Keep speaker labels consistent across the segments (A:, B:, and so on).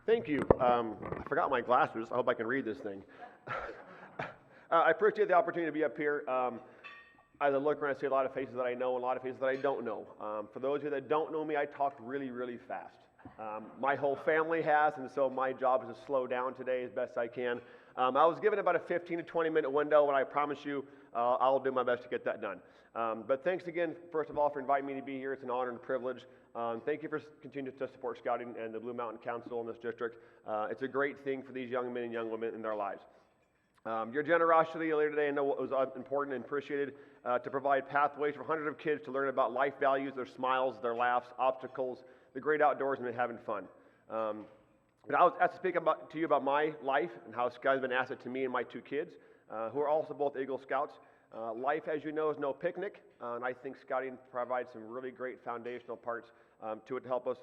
A: Thank you. I forgot my glasses. I hope I can read this thing. I appreciate the opportunity to be up here. As I look around, I see a lot of faces that I know and a lot of faces that I don't know. For those of you that don't know me, I talk really, really fast. My whole family has, and so my job is to slow down today as best I can. I was given about a 15 to 20 minute window, and I promise you I'll do my best to get that done. But thanks again, first of all, for inviting me to be here. It's an honor and a privilege. Thank you for continuing to support Scouting and the Blue Mountain Council in this district. It's a great thing for these young men and young women in their lives. Your generosity earlier today, I know was important and appreciated to provide pathways for hundreds of kids to learn about life values, their smiles, their laughs, obstacles, the great outdoors, and having fun. But I was asked to speak to you about my life and how Scouting has been an asset to me and my two kids, who are also both Eagle Scouts. Life, as you know, is no picnic, and I think Scouting provides some really great foundational parts to it to help us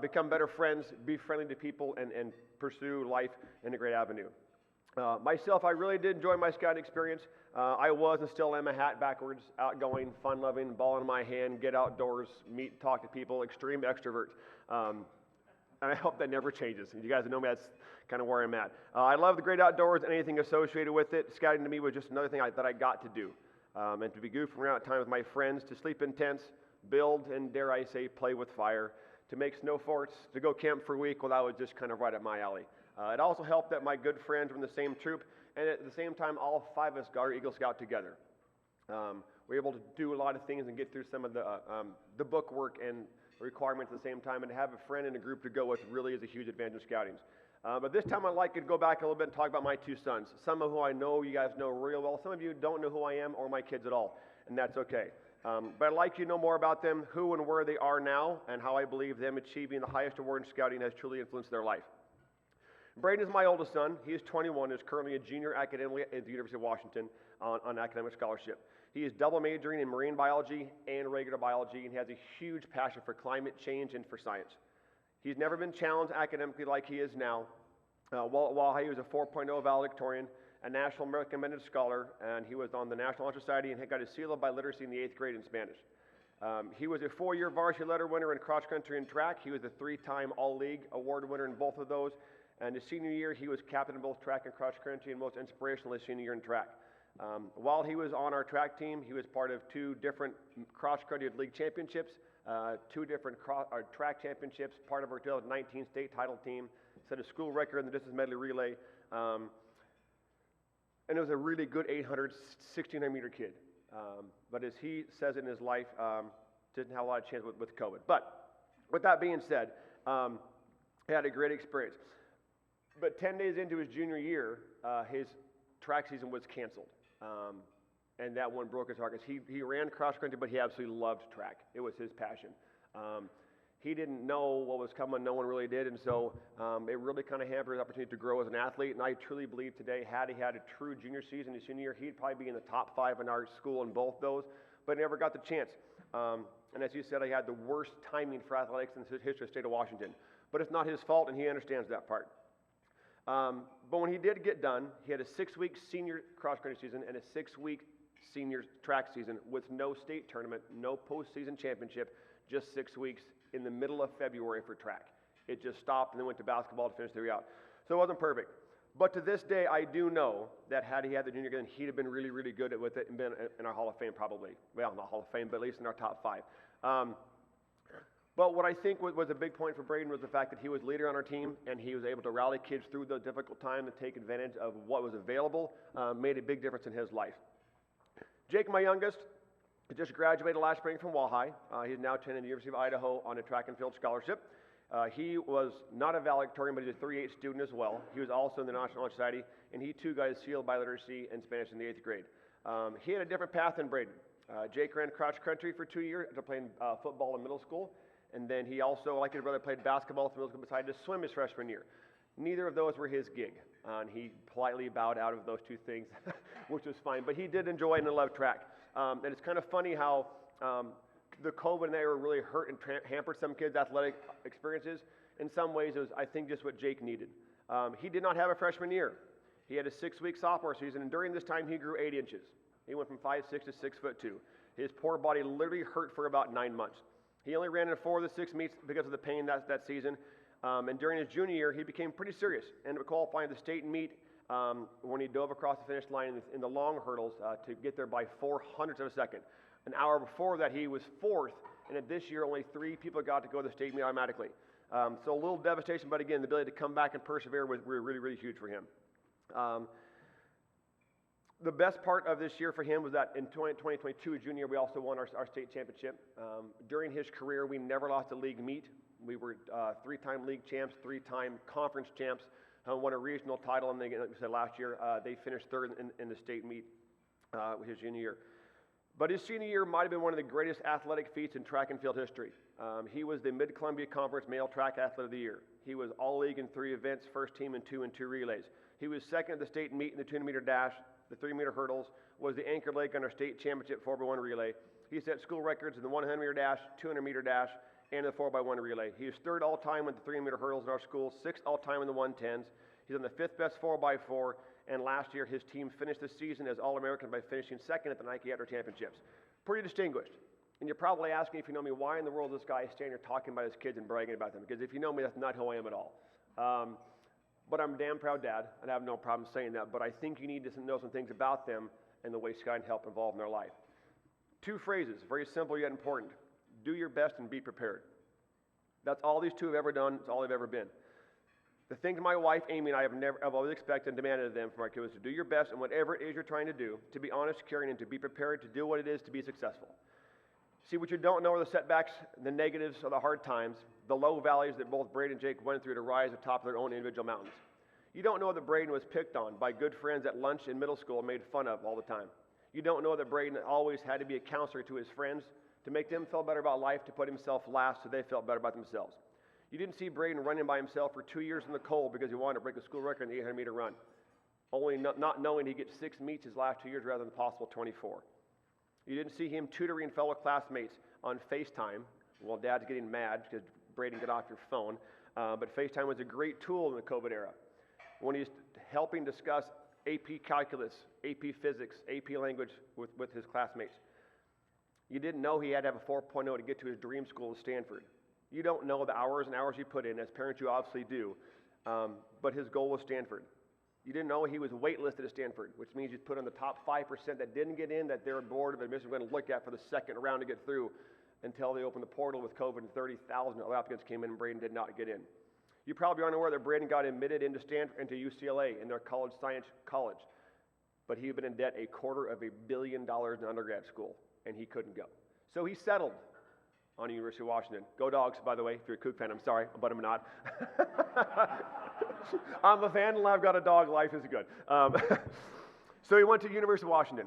A: become better friends, be friendly to people, and pursue life in a great avenue. Myself, I really did enjoy my Scouting experience. I was and still am a hat backwards, outgoing, fun-loving, ball in my hand, get outdoors, meet, talk to people, extreme extrovert. And I hope that never changes. And you guys know me, that's kind of where I'm at. I love the great outdoors and anything associated with it. Scouting to me was just another thing that I got to do. And to be goofing around at times with my friends, to sleep in tents, build, and dare I say, play with fire, to make snow forts, to go camp for a week, well, that was just kind of right up my alley. It also helped that my good friends were in the same troop, and at the same time, all five of us got our Eagle Scout together. We were able to do a lot of things and get through some of the book work and requirements at the same time, and to have a friend and a group to go with really is a huge advantage in Scouting. But this time I'd like to go back a little bit and talk about my two sons, some of who I know you guys know real well. Some of you don't know who I am or my kids at all, and that's okay. But I'd like you to know more about them, who and where they are now, and how I believe them achieving the highest award in Scouting has truly influenced their life. Braden is my oldest son. He is 21, is currently a junior academically at the University of Washington on academic scholarship. He is double majoring in marine biology and regular biology, and he has a huge passion for climate change and for science. He's never been challenged academically like he is now. While he was a 4.0 valedictorian, a national recommended scholar, and he was on the National Honor Society and he got his seal of biliteracy in the 8th grade in Spanish. He was a 4-year varsity letter winner in cross country and track. He was a 3-time All-League award winner in both of those. And his senior year, he was captain in both track and cross country, and most inspirational his senior year in track. While he was on our track team, he was part of 2 different cross country league championships, 2 different track championships, part of our 2019 state title team, set a school record in the distance medley relay, and it was a really good 800, 1600 meter kid. But as he says it in his life, didn't have a lot of chance with COVID. But with that being said, he had a great experience. But 10 days into his junior year, his track season was canceled. And that one broke his heart because he ran cross country, but he absolutely loved track. It was his passion. He didn't know what was coming. No one really did. And so it really kind of hampered his opportunity to grow as an athlete. And I truly believe today, had he had a true junior season his senior year, he'd probably be in the top 5 in our school in both those, but never got the chance. And as you said, he had the worst timing for athletics in the history of the state of Washington. But it's not his fault, and he understands that part. But when he did get done, he had a 6-week senior cross-country season and a 6-week senior track season with no state tournament, no postseason championship, just 6 weeks in the middle of February for track. It just stopped and then went to basketball to finish the year out. So it wasn't perfect. But to this day, I do know that had he had the junior game, he'd have been really, really good with it and been in our Hall of Fame probably. Well, not Hall of Fame, but at least in our top 5. But what I think was a big point for Braden was the fact that he was leader on our team and he was able to rally kids through the difficult time and take advantage of what was available, made a big difference in his life. Jake, my youngest, just graduated last spring from Wahai. He's now attending the University of Idaho on a track and field scholarship. He was not a valedictorian, but he's a 3.8 student as well. He was also in the National Honor Society, and he too got his seal of biliteracy in Spanish in the 8th grade. He had a different path than Braden. Jake ran cross country for 2 years after playing football in middle school. And then he also, like his brother, played basketball through middle school, decided to swim his freshman year. Neither of those were his gig, and he politely bowed out of those 2 things, which was fine. But he did enjoy and love track. And it's kind of funny how the COVID era really hurt and hampered some kids' athletic experiences. In some ways, it was, I think, just what Jake needed. He did not have a freshman year. He had a 6-week sophomore season, and during this time, he grew 8 inches. He went from 5'6" to 6'2". His poor body literally hurt for about 9 months. He only ran in 4 of the 6 meets because of the pain that season. And during his junior year, he became pretty serious, ended up qualifying the state meet when he dove across the finish line in the long hurdles to get there by 400ths of a second. An hour before that, he was fourth, and at this year, only 3 people got to go to the state meet automatically. So a little devastation, but again, the ability to come back and persevere was really, really huge for him. The best part of this year for him was that in 2022, junior, we also won our state championship. During his career, we never lost a league meet. We were 3-time league champs, 3-time conference champs, won a regional title, and they, like we said last year, they finished third in the state meet with his junior year. But his senior year might have been one of the greatest athletic feats in track and field history. He was the Mid-Columbia Conference Male Track Athlete of the Year. He was all-league in 3 events, first team in 2 and 2 relays. He was second at the state meet in the 200-meter dash, the 3-meter hurdles, was the anchor leg on our state championship 4x1 relay. He set school records in the 100-meter dash, 200-meter dash, and the 4x1 relay. He was 3rd all-time with the 300-meter hurdles in our school, 6th all-time in the 110s. He's on the 5th best 4x4, and last year his team finished the season as All-American by finishing 2nd at the Nike Outdoor Championships. Pretty distinguished. And you're probably asking, if you know me, why in the world this guy is standing here talking about his kids and bragging about them? Because if you know me, that's not who I am at all. But I'm a damn proud dad, and I have no problem saying that, but I think you need to know some things about them and the way Sky can help involve in their life. 2 phrases, very simple yet important. Do your best and be prepared. That's all these 2 have ever done. It's all they've ever been. The things my wife, Amy, and I have always expected and demanded of them from our kids is to do your best in whatever it is you're trying to do, to be honest, caring, and to be prepared to do what it is to be successful. See, what you don't know are the setbacks, the negatives, or the hard times, the low valleys that both Braden and Jake went through to rise to the top of their own individual mountains. You don't know that Braden was picked on by good friends at lunch in middle school and made fun of all the time. You don't know that Braden always had to be a counselor to his friends to make them feel better about life, to put himself last so they felt better about themselves. You didn't see Braden running by himself for 2 years in the cold because he wanted to break a school record in the 800-meter run, only not knowing he'd get 6 meets his last 2 years rather than the possible 24. You didn't see him tutoring fellow classmates on FaceTime while Dad's getting mad because Braden, get off your phone. But FaceTime was a great tool in the COVID era. When he's helping discuss AP Calculus, AP Physics, AP Language with his classmates. You didn't know he had to have a 4.0 to get to his dream school at Stanford. You don't know the hours and hours he put in. As parents, you obviously do. But his goal was Stanford. You didn't know he was waitlisted at Stanford, which means he's put on the top 5% that didn't get in, that their board of admissions were going to look at for the second round to get through until they opened the portal with COVID and 30,000 applicants came in and Braden did not get in. You probably aren't aware that Braden got admitted into Stanford, into UCLA in their college science college, but he had been in debt $250 million in undergrad school, and he couldn't go. So he settled on the University of Washington. Go Dogs, by the way. If you're a Kook fan, I'm sorry, but I'm not. I'm a fan, and I've got a dog. Life is good. So he went to University of Washington,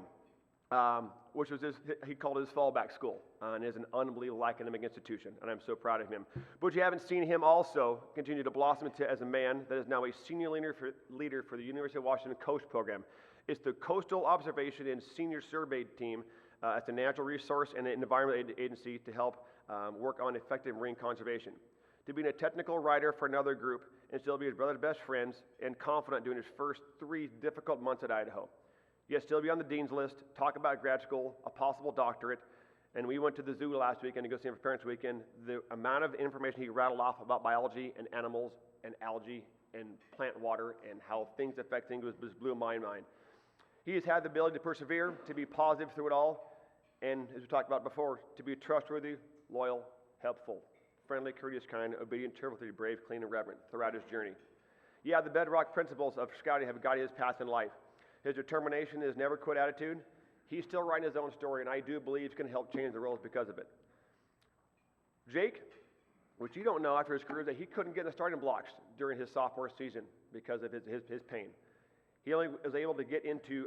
A: which was he called his fallback school, and is an unbelievable academic institution, and I'm so proud of him. But you haven't seen him also continue to blossom as a man that is now a senior leader for the University of Washington Coast Program. It's the Coastal Observation and Senior Survey Team. It's a natural resource and an environmental agency to help work on effective marine conservation. To being a technical writer for another group and still be his brother's best friends and confident during his first 3 difficult months at Idaho. Yet still be on the dean's list, talk about grad school, a possible doctorate, and we went to the zoo last weekend to go see him for Parents Weekend. The amount of information he rattled off about biology and animals and algae and plant water and how things affect things blew my mind. He has had the ability to persevere, to be positive through it all, and as we talked about before, to be trustworthy, loyal, helpful, friendly, courteous, kind, obedient, cheerful, brave, clean, and reverent throughout his journey. Yeah, the bedrock principles of scouting have guided his path in life. His determination, his never quit attitude. He's still writing his own story, and I do believe he's going to help change the world because of it. Jake, which you don't know after his career, that he couldn't get in the starting blocks during his sophomore season because of his pain. He only was able to get into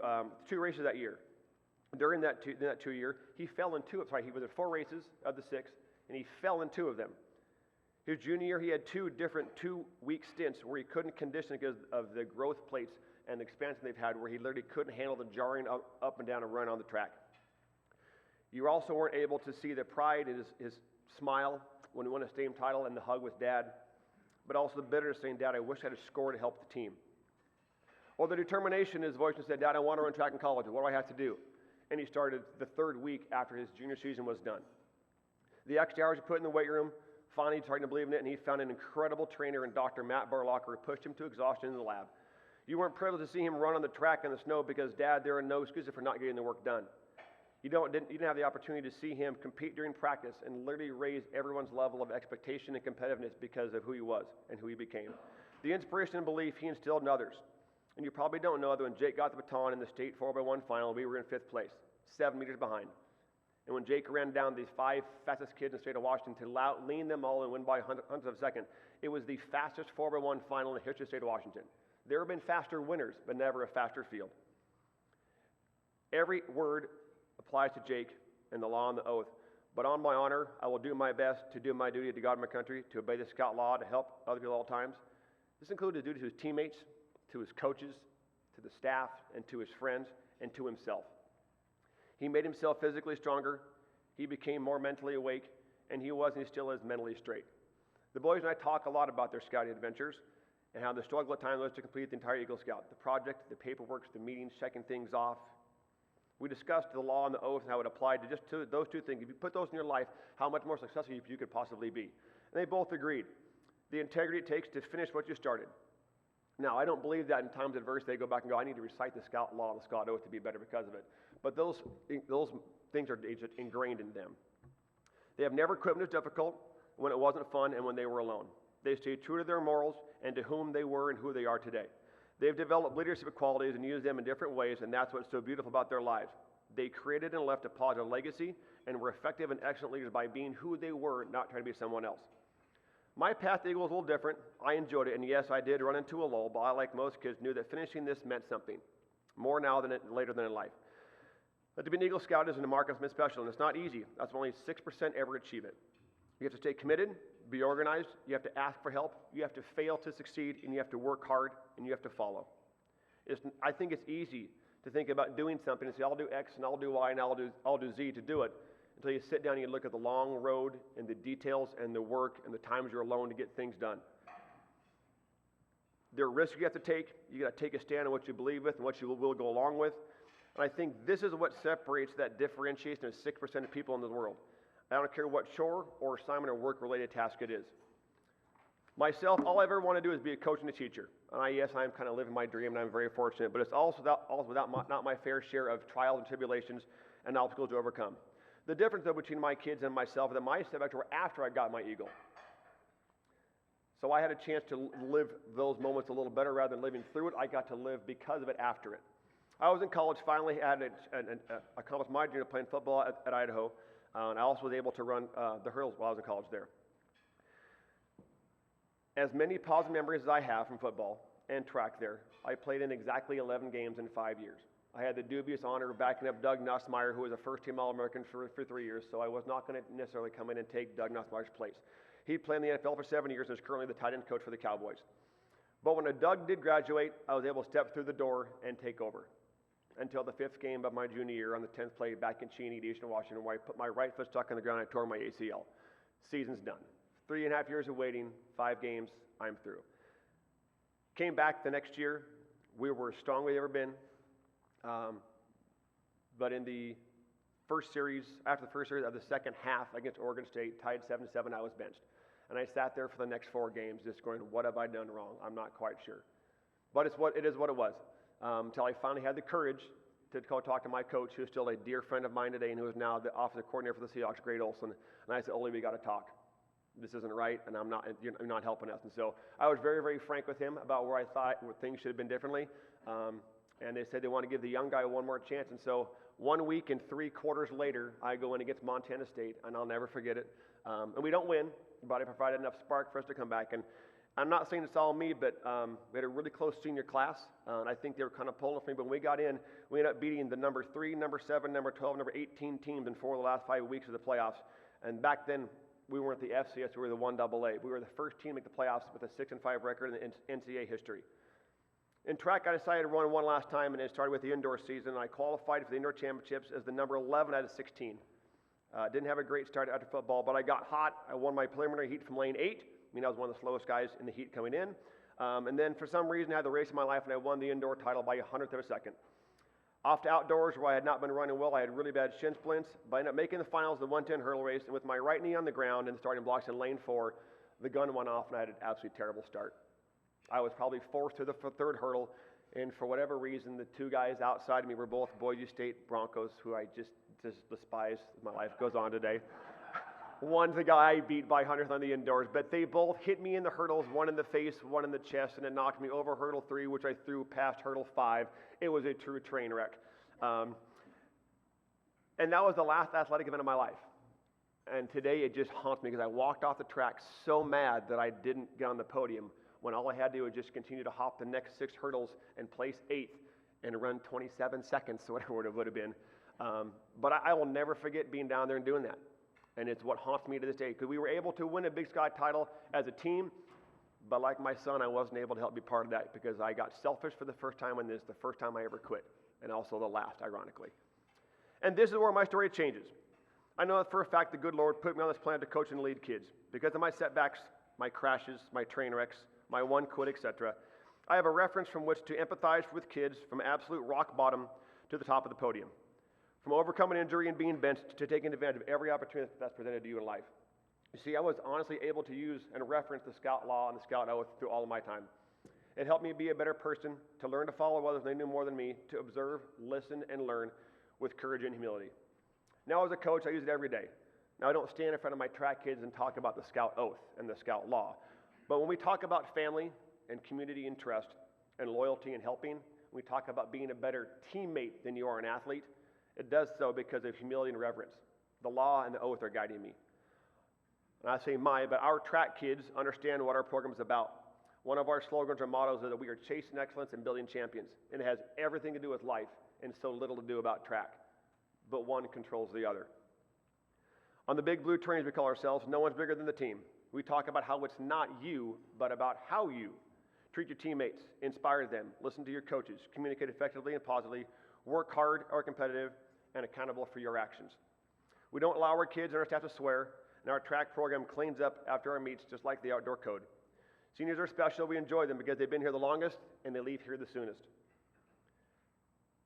A: 2 races that year. During that 2 year, he fell in 2. Sorry, he was in 4 races of the 6, and he fell in 2 of them. His junior year, he had 2 different 2-week stints where he couldn't condition because of the growth plates and the expansion they've had, where he literally couldn't handle the jarring up and down and run on the track. You also weren't able to see the pride in his smile when he won a state title and the hug with Dad, but also the bitterness saying, Dad, I wish I had scored to help the team. Or the determination in his voice and said, Dad, I want to run track in college. What do I have to do? And he started the 3rd week after his junior season was done. The extra hours he put in the weight room, Finally, he started to believe in it, and he found an incredible trainer in Dr. Matt Barlocker who pushed him to exhaustion in the lab. You weren't privileged to see him run on the track in the snow because, Dad, there are no excuses for not getting the work done. You didn't have the opportunity to see him compete during practice and literally raise everyone's level of expectation and competitiveness because of who he was and who he became. The inspiration and belief he instilled in others. And you probably don't know that when Jake got the baton in the state 4x1 final, we were in 5th place, 7 meters behind. And when Jake ran down these 5 fastest kids in the state of Washington to lean them all and win by hundredths of a second, it was the fastest 4x1 final in the history of the state of Washington. There have been faster winners, but never a faster field. Every word applies to Jake and the law and the oath. But on my honor, I will do my best to do my duty to God and my country, to obey the Scout law, to help other people at all times. This included his duty to his teammates, to his coaches, to the staff, and to his friends, and to himself. He made himself physically stronger, he became more mentally awake, and he was and he still is mentally straight. The boys and I talk a lot about their scouting adventures and how the struggle at times was to complete the entire Eagle Scout, the project, the paperwork, the meetings, checking things off. We discussed the law and the oath and how it applied to those two things. If you put those in your life, how much more successful you could possibly be. And they both agreed. The integrity it takes to finish what you started. Now, I don't believe that in times of adversity they go back and go, I need to recite the Scout law and the Scout oath to be better because of it. But those things are just ingrained in them. They have never quit when it was difficult, when it wasn't fun, and when they were alone. They stayed true to their morals and to whom they were and who they are today. They've developed leadership qualities and used them in different ways, and that's what's so beautiful about their lives. They created and left a positive legacy and were effective and excellent leaders by being who they were, not trying to be someone else. My path to Eagle was a little different. I enjoyed it, and yes, I did run into a lull, but I, like most kids, knew that finishing this meant something, more now than later than in life. But to be an Eagle Scout is an American Smith Special, and it's not easy. That's only 6% ever achieve it. You have to stay committed, be organized, you have to ask for help, you have to fail to succeed, and you have to work hard, and you have to follow. I think it's easy to think about doing something and say, I'll do X and I'll do Y and I'll do Z to do it, until you sit down and you look at the long road and the details and the work and the times you're alone to get things done. There are risks you have to take. You got to take a stand on what you believe with and what you will go along with. And I think this is what separates that differentiation of 6% of people in the world. I don't care what chore or assignment or work-related task it is. Myself, all I ever want to do is be a coach and a teacher. And yes, I'm kind of living my dream, and I'm very fortunate, but it's also not my fair share of trials and tribulations and obstacles to overcome. The difference, though, between my kids and myself is that my setbacks were after I got my Eagle. So I had a chance to live those moments a little better rather than living through it. I got to live because of it after it. I was in college, finally had accomplished my dream of playing football at Idaho, and I also was able to run the hurdles while I was in college there. As many positive memories as I have from football and track there, I played in exactly 11 games in 5 years. I had the dubious honor of backing up Doug Nussmeier, who was a first-team All-American for 3 years, so I was not going to necessarily come in and take Doug Nussmeier's place. He played in the NFL for 7 years and is currently the tight end coach for the Cowboys. But when Doug did graduate, I was able to step through the door and take over until the 5th game of my junior year on the 10th play back in Cheney, Eastern Washington, where I put my right foot stuck on the ground and I tore my ACL. Season's done. 3.5 years of waiting, 5 games, I'm through. Came back the next year. We were as strong as we've ever been. But in the first series, after the first series of the second half against Oregon State, tied 7-7, I was benched. And I sat there for the next 4 games just going, what have I done wrong? I'm not quite sure. But it is what it was. Until I finally had the courage to go talk to my coach, who's still a dear friend of mine today and who is now the offensive coordinator for the Seahawks, Greg Olson. And I said, Ole, we got to talk. This isn't right, and you're not helping us. And so I was very, very frank with him about where I thought things should have been differently. And they said they want to give the young guy one more chance. And so 1 week and 3 quarters later, I go in against Montana State, and I'll never forget it. And we don't win, but I provided enough spark for us to come back. And I'm not saying it's all me, but we had a really close senior class, and I think they were kind of pulling for me. But when we got in, we ended up beating the number 3, number 7, number 12, number 18 teams in 4 of the last 5 weeks of the playoffs. And back then, we weren't the FCS, we were the 1AA. We were the first team to make the playoffs with a 6-5 record in the NCAA history. In track, I decided to run one last time, and it started with the indoor season. I qualified for the indoor championships as the number 11 out of 16. Didn't have a great start after football, but I got hot. I won my preliminary heat from lane 8. I mean, I was one of the slowest guys in the heat coming in. And then for some reason, I had the race of my life, and I won the indoor title by 100th of a second. Off to outdoors where I had not been running well. I had really bad shin splints, but I ended up making the finals of the 110 hurdle race, and with my right knee on the ground in the starting blocks in lane 4, the gun went off and I had an absolutely terrible start. I was probably fourth to the third hurdle, and for whatever reason, the two guys outside of me were both Boise State Broncos, who I just despise. My life goes on today. One's the guy I beat by hundredth on the indoors, but they both hit me in the hurdles, one in the face, one in the chest, and it knocked me over hurdle 3, which I threw past hurdle 5. It was a true train wreck. And that was the last athletic event of my life. And today it just haunts me because I walked off the track so mad that I didn't get on the podium when all I had to do was just continue to hop the next 6 hurdles and place 8th and run 27 seconds, so whatever it would have been. But I will never forget being down there and doing that. And it's what haunts me to this day, because we were able to win a Big Sky title as a team, but like my son, I wasn't able to help be part of that because I got selfish for the first time in this, the first time I ever quit, and also the last, ironically. And this is where my story changes. I know that for a fact the good Lord put me on this planet to coach and lead kids. Because of my setbacks, my crashes, my train wrecks, my one quit, etc., I have a reference from which to empathize with kids from absolute rock bottom to the top of the podium. From overcoming injury and being bent to taking advantage of every opportunity that's presented to you in life. You see, I was honestly able to use and reference the Scout Law and the Scout Oath through all of my time. It helped me be a better person, to learn to follow others they knew more than me, to observe, listen, and learn with courage and humility. Now as a coach, I use it every day. Now I don't stand in front of my track kids and talk about the Scout Oath and the Scout Law. But when we talk about family and community and trust and loyalty and helping, we talk about being a better teammate than you are an athlete. It does so because of humility and reverence. The law and the oath are guiding me. And I say but our track kids understand what our program is about. One of our slogans or mottos is that we are chasing excellence and building champions. And it has everything to do with life and so little to do about track. But one controls the other. On the big blue trains we call ourselves, no one's bigger than the team. We talk about how it's not you, but about how you treat your teammates, inspire them, listen to your coaches, communicate effectively and positively, work hard, are competitive, and accountable for your actions. We don't allow our kids and our staff to swear, and our track program cleans up after our meets just like the outdoor code. Seniors are special. We enjoy them because they've been here the longest and they leave here the soonest.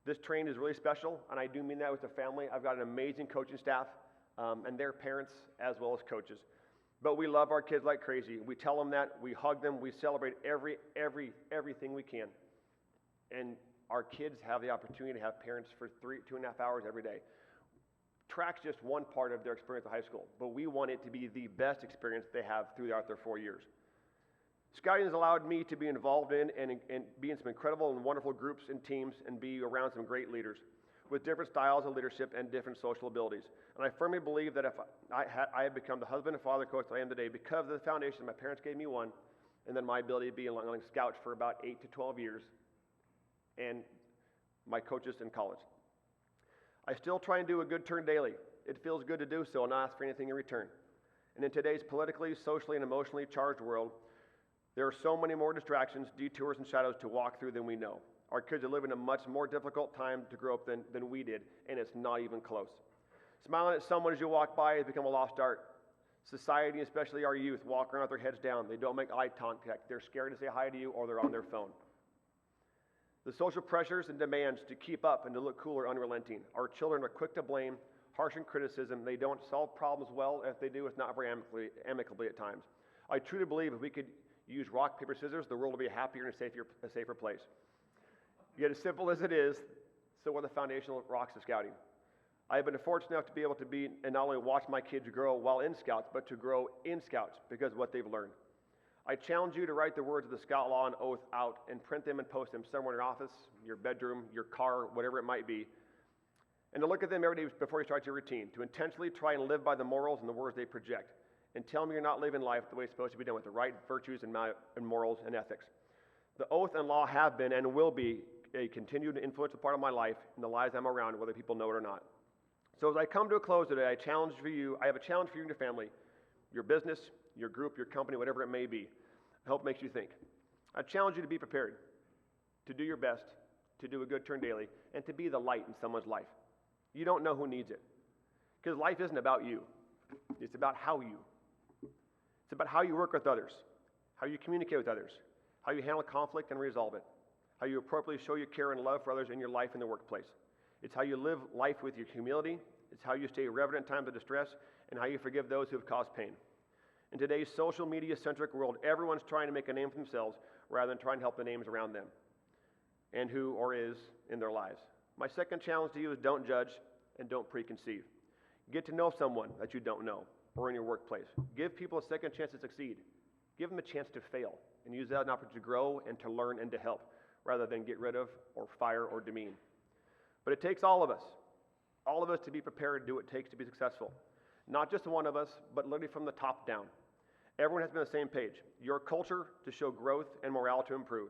A: This train is really special, and I do mean that with the family. I've got an amazing coaching staff and their parents as well as coaches. But we love our kids like crazy. We tell them that, we hug them, we celebrate everything we can. And our kids have the opportunity to have parents for 2.5 hours every day. Track's just one part of their experience at high school, but we want it to be the best experience they have throughout their 4 years. Scouting has allowed me to be involved in and be in some incredible and wonderful groups and teams and be around some great leaders with different styles of leadership and different social abilities. And I firmly believe that if I have become the husband and father coach that I am today because of the foundation my parents gave me one, and then my ability to be among scouts for about 8 to 12 years, and my coaches in college. I still try and do a good turn daily. It feels good to do so and not ask for anything in return. And in today's politically, socially, and emotionally charged world, there are so many more distractions, detours, and shadows to walk through than we know. Our kids are living a much more difficult time to grow up than we did, and it's not even close. Smiling at someone as you walk by has become a lost art. Society, especially our youth, walk around with their heads down. They don't make eye contact. They're scared to say hi to you, or they're on their phone. The social pressures and demands to keep up and to look cool are unrelenting. Our children are quick to blame, harsh in criticism. They don't solve problems well. If they do, it's not very amicably at times. I truly believe if we could use rock, paper, scissors, the world will be a happier and a safer place. Yet as simple as it is, so are the foundational rocks of scouting. I have been fortunate enough to be able to be and not only watch my kids grow while in Scouts, but to grow in Scouts because of what they've learned. I challenge you to write the words of the Scout Law and Oath out and print them and post them somewhere in your office, your bedroom, your car, whatever it might be, and to look at them every day before you start your routine, to intentionally try and live by the morals and the words they project, and tell me you're not living life the way it's supposed to be done with the right virtues and morals and ethics. The oath and law have been and will be a continued influential part of my life and the lives I'm around, whether people know it or not. So as I come to a close today, I have a challenge for you and your family, your business, your group, your company, whatever it may be. I hope it makes you think. I challenge you to be prepared, to do your best, to do a good turn daily, and to be the light in someone's life. You don't know who needs it. Because life isn't about you. It's about how you. It's about how you work with others, how you communicate with others, how you handle conflict and resolve it, how you appropriately show your care and love for others in your life in the workplace. It's how you live life with your humility. It's how you stay reverent in times of distress, and how you forgive those who have caused pain. In today's social media-centric world, everyone's trying to make a name for themselves rather than trying to help the names around them and who or is in their lives. My second challenge to you is don't judge and don't preconceive. Get to know someone that you don't know or in your workplace. Give people a second chance to succeed. Give them a chance to fail and use that as an opportunity to grow and to learn and to help rather than get rid of or fire or demean. But it takes all of us to be prepared to do what it takes to be successful. Not just one of us, but literally from the top down. Everyone has been on the same page. Your culture to show growth and morale to improve.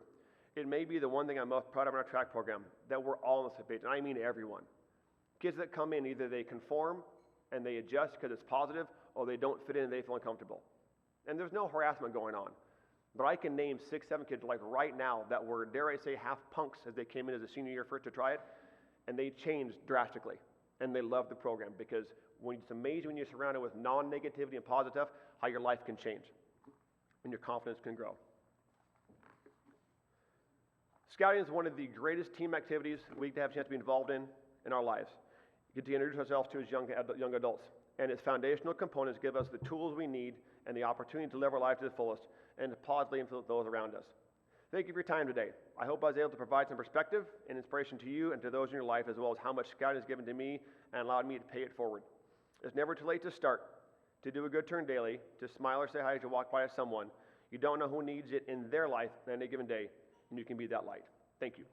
A: It may be the one thing I'm most proud of in our track program, that we're all on the same page, and I mean everyone. Kids that come in, either they conform and they adjust because it's positive, or they don't fit in and they feel uncomfortable. And there's no harassment going on. But I can name 6, 7 kids like right now that were, dare I say, half punks as they came in as a senior year first to try it, and they changed drastically. And they love the program because it's amazing when you're surrounded with non-negativity and positive stuff, how your life can change and your confidence can grow. Scouting is one of the greatest team activities we have a chance to be involved in our lives. You get to introduce ourselves to as young adults, and its foundational components give us the tools we need and the opportunity to live our life to the fullest and to positively influence those around us. Thank you for your time today. I hope I was able to provide some perspective and inspiration to you and to those in your life, as well as how much scouting has given to me and allowed me to pay it forward. It's never too late to start, to do a good turn daily, to smile or say hi as you walk by someone. You don't know who needs it in their life on any given day, and you can be that light. Thank you.